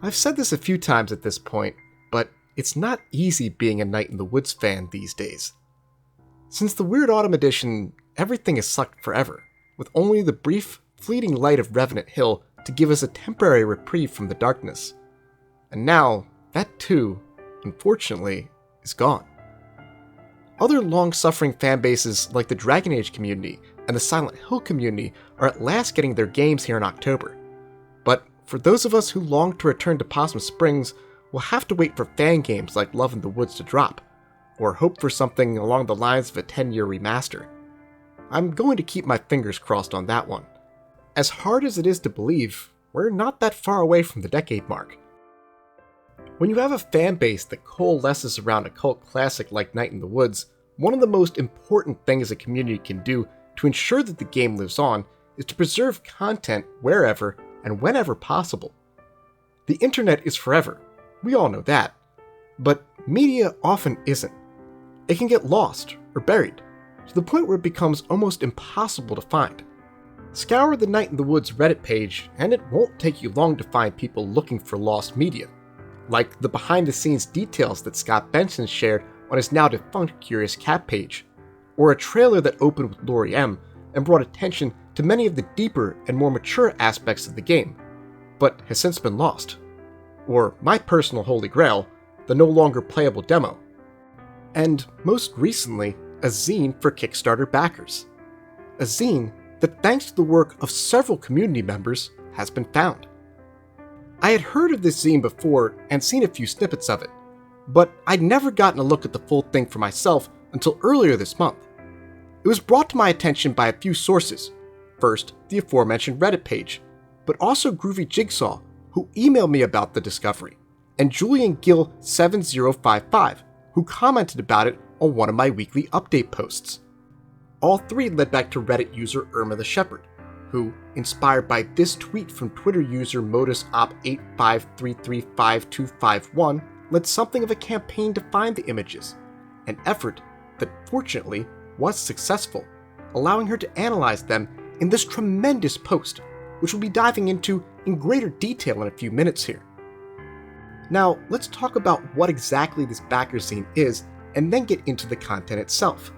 I've said this a few times at this point, but it's not easy being a Night in the Woods fan these days. Since the Weird Autumn edition, everything is sucked forever, with only the brief, fleeting light of Revenant Hill to give us a temporary reprieve from the darkness. And now, that too, unfortunately, is gone. Other long-suffering fanbases like the Dragon Age community and the Silent Hill community are at last getting their games here in October. But for those of us who long to return to Possum Springs, we'll have to wait for fan games like Love in the Woods to drop, or hope for something along the lines of a 10-year remaster. I'm going to keep my fingers crossed on that one. As hard as it is to believe, we're not that far away from the decade mark. When you have a fan base that coalesces around a cult classic like Night in the Woods, one of the most important things a community can do to ensure that the game lives on is to preserve content wherever and whenever possible. The internet is forever, we all know that, but media often isn't. It can get lost or buried, to the point where it becomes almost impossible to find. Scour the Night in the Woods Reddit page, and it won't take you long to find people looking for lost media, like the behind-the-scenes details that Scott Benson shared on his now-defunct Curious Cat page, or a trailer that opened with Lori M and brought attention to many of the deeper and more mature aspects of the game, but has since been lost. Or my personal holy grail, the no longer playable demo. And most recently, a zine for Kickstarter backers. A zine that, thanks to the work of several community members, has been found. I had heard of this zine before and seen a few snippets of it, but I'd never gotten a look at the full thing for myself until earlier this month. It was brought to my attention by a few sources. First, the aforementioned Reddit page, but also Groovy Jigsaw, who emailed me about the discovery, and Julian Gill 7055, who commented about it on one of my weekly update posts. All three led back to Reddit user Irma the Shepherd, who, inspired by this tweet from Twitter user ModusOp853355251, led something of a campaign to find the images, an effort that fortunately was successful, allowing her to analyze them in this tremendous post, which we'll be diving into in greater detail in a few minutes here. Now, let's talk about what exactly this backer zine is, and then get into the content itself.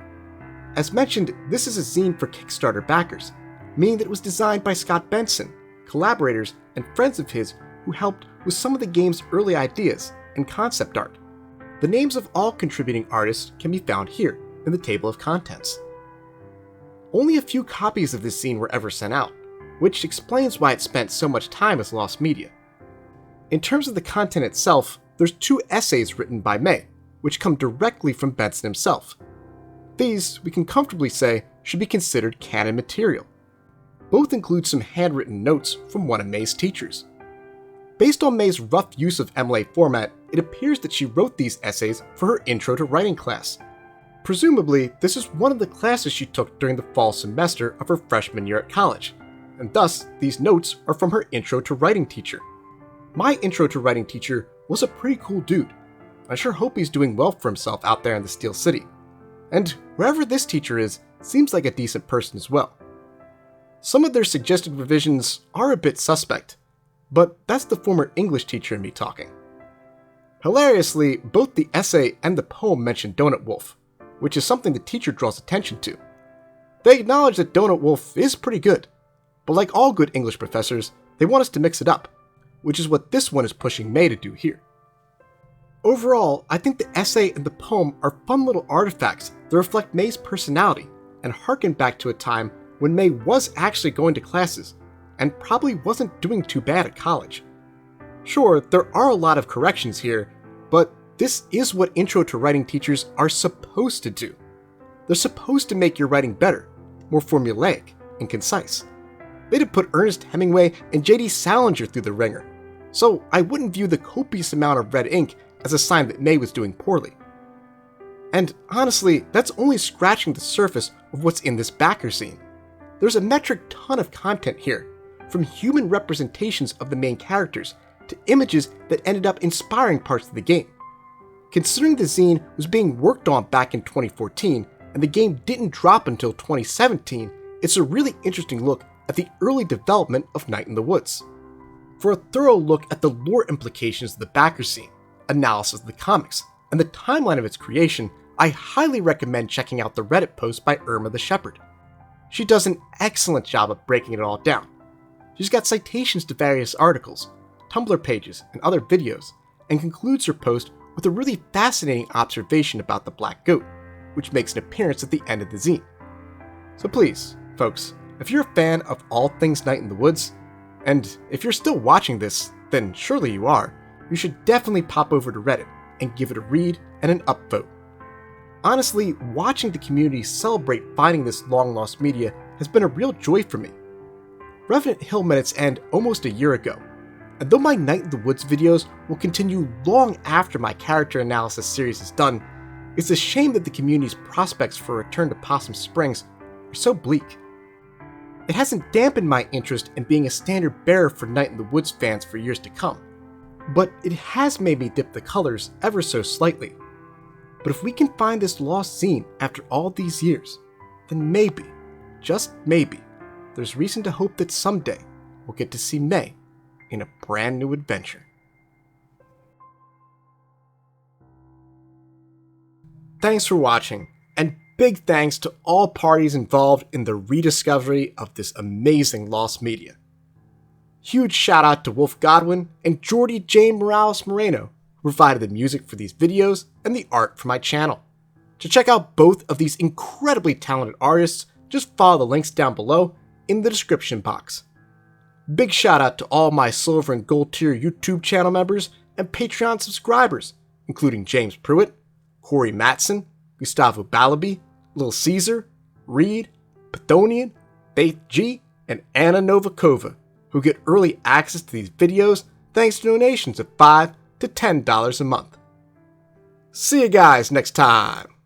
As mentioned, this is a zine for Kickstarter backers, meaning that it was designed by Scott Benson, collaborators, and friends of his who helped with some of the game's early ideas and concept art. The names of all contributing artists can be found here in the table of contents. Only a few copies of this zine were ever sent out, which explains why it spent so much time as lost media. In terms of the content itself, there's 2 essays written by May, which come directly from Benson himself. These, we can comfortably say, should be considered canon material. Both include some handwritten notes from one of May's teachers. Based on May's rough use of MLA format, it appears that she wrote these essays for her Intro to Writing class. Presumably, this is one of the classes she took during the fall semester of her freshman year at college, and thus, these notes are from her Intro to Writing teacher. My Intro to Writing teacher was a pretty cool dude. I sure hope he's doing well for himself out there in the Steel City. And wherever this teacher is, seems like a decent person as well. Some of their suggested revisions are a bit suspect, but that's the former English teacher in me talking. Hilariously, both the essay and the poem mention Donut Wolf, which is something the teacher draws attention to. They acknowledge that Donut Wolf is pretty good, but like all good English professors, they want us to mix it up, which is what this one is pushing May to do here. Overall, I think the essay and the poem are fun little artifacts that reflect May's personality and harken back to a time when May was actually going to classes and probably wasn't doing too bad at college. Sure, there are a lot of corrections here, but this is what Intro to Writing teachers are supposed to do. They're supposed to make your writing better, more formulaic and concise. They'd have put Ernest Hemingway and J.D. Salinger through the ringer, so I wouldn't view the copious amount of red ink as a sign that May was doing poorly. And honestly, that's only scratching the surface of what's in this backer zine. There's a metric ton of content here, from human representations of the main characters to images that ended up inspiring parts of the game. Considering the zine was being worked on back in 2014 and the game didn't drop until 2017, it's a really interesting look at the early development of Night in the Woods. For a thorough look at the lore implications of the Backer Zine, analysis of the comics, and the timeline of its creation, I highly recommend checking out the Reddit post by Irma the Shepherd. She does an excellent job of breaking it all down. She's got citations to various articles, Tumblr pages, and other videos, and concludes her post with a really fascinating observation about the Black Goat, which makes an appearance at the end of the zine. So please, folks, if you're a fan of all things Night in the Woods, and if you're still watching this, then surely you are, you should definitely pop over to Reddit and give it a read and an upvote. Honestly, watching the community celebrate finding this long-lost media has been a real joy for me. Revenant Hill met its end almost a year ago, and though my Night in the Woods videos will continue long after my character analysis series is done, it's a shame that the community's prospects for a return to Possum Springs are so bleak. It hasn't dampened my interest in being a standard bearer for Night in the Woods fans for years to come, but it has made me dip the colors ever so slightly. But if we can find this lost zine after all these years, then maybe, just maybe, there's reason to hope that someday we'll get to see May in a brand new adventure. Thanks for watching, and big thanks to all parties involved in the rediscovery of this amazing lost media. Huge shout out to Wolf.Godwin and Jordi Jaen Moreno, who provided the music for these videos and the art for my channel. To check out both of these incredibly talented artists, just follow the links down below in the description box. Big shout out to all my silver and gold tier YouTube channel members and Patreon subscribers, including James Pruitt, Corey Matson, Gustavo Balabi, Lil Caesar, Reed, Pathonian, Faith G, and Anna Novakova, who get early access to these videos thanks to donations of $5 to $10 a month. See you guys next time!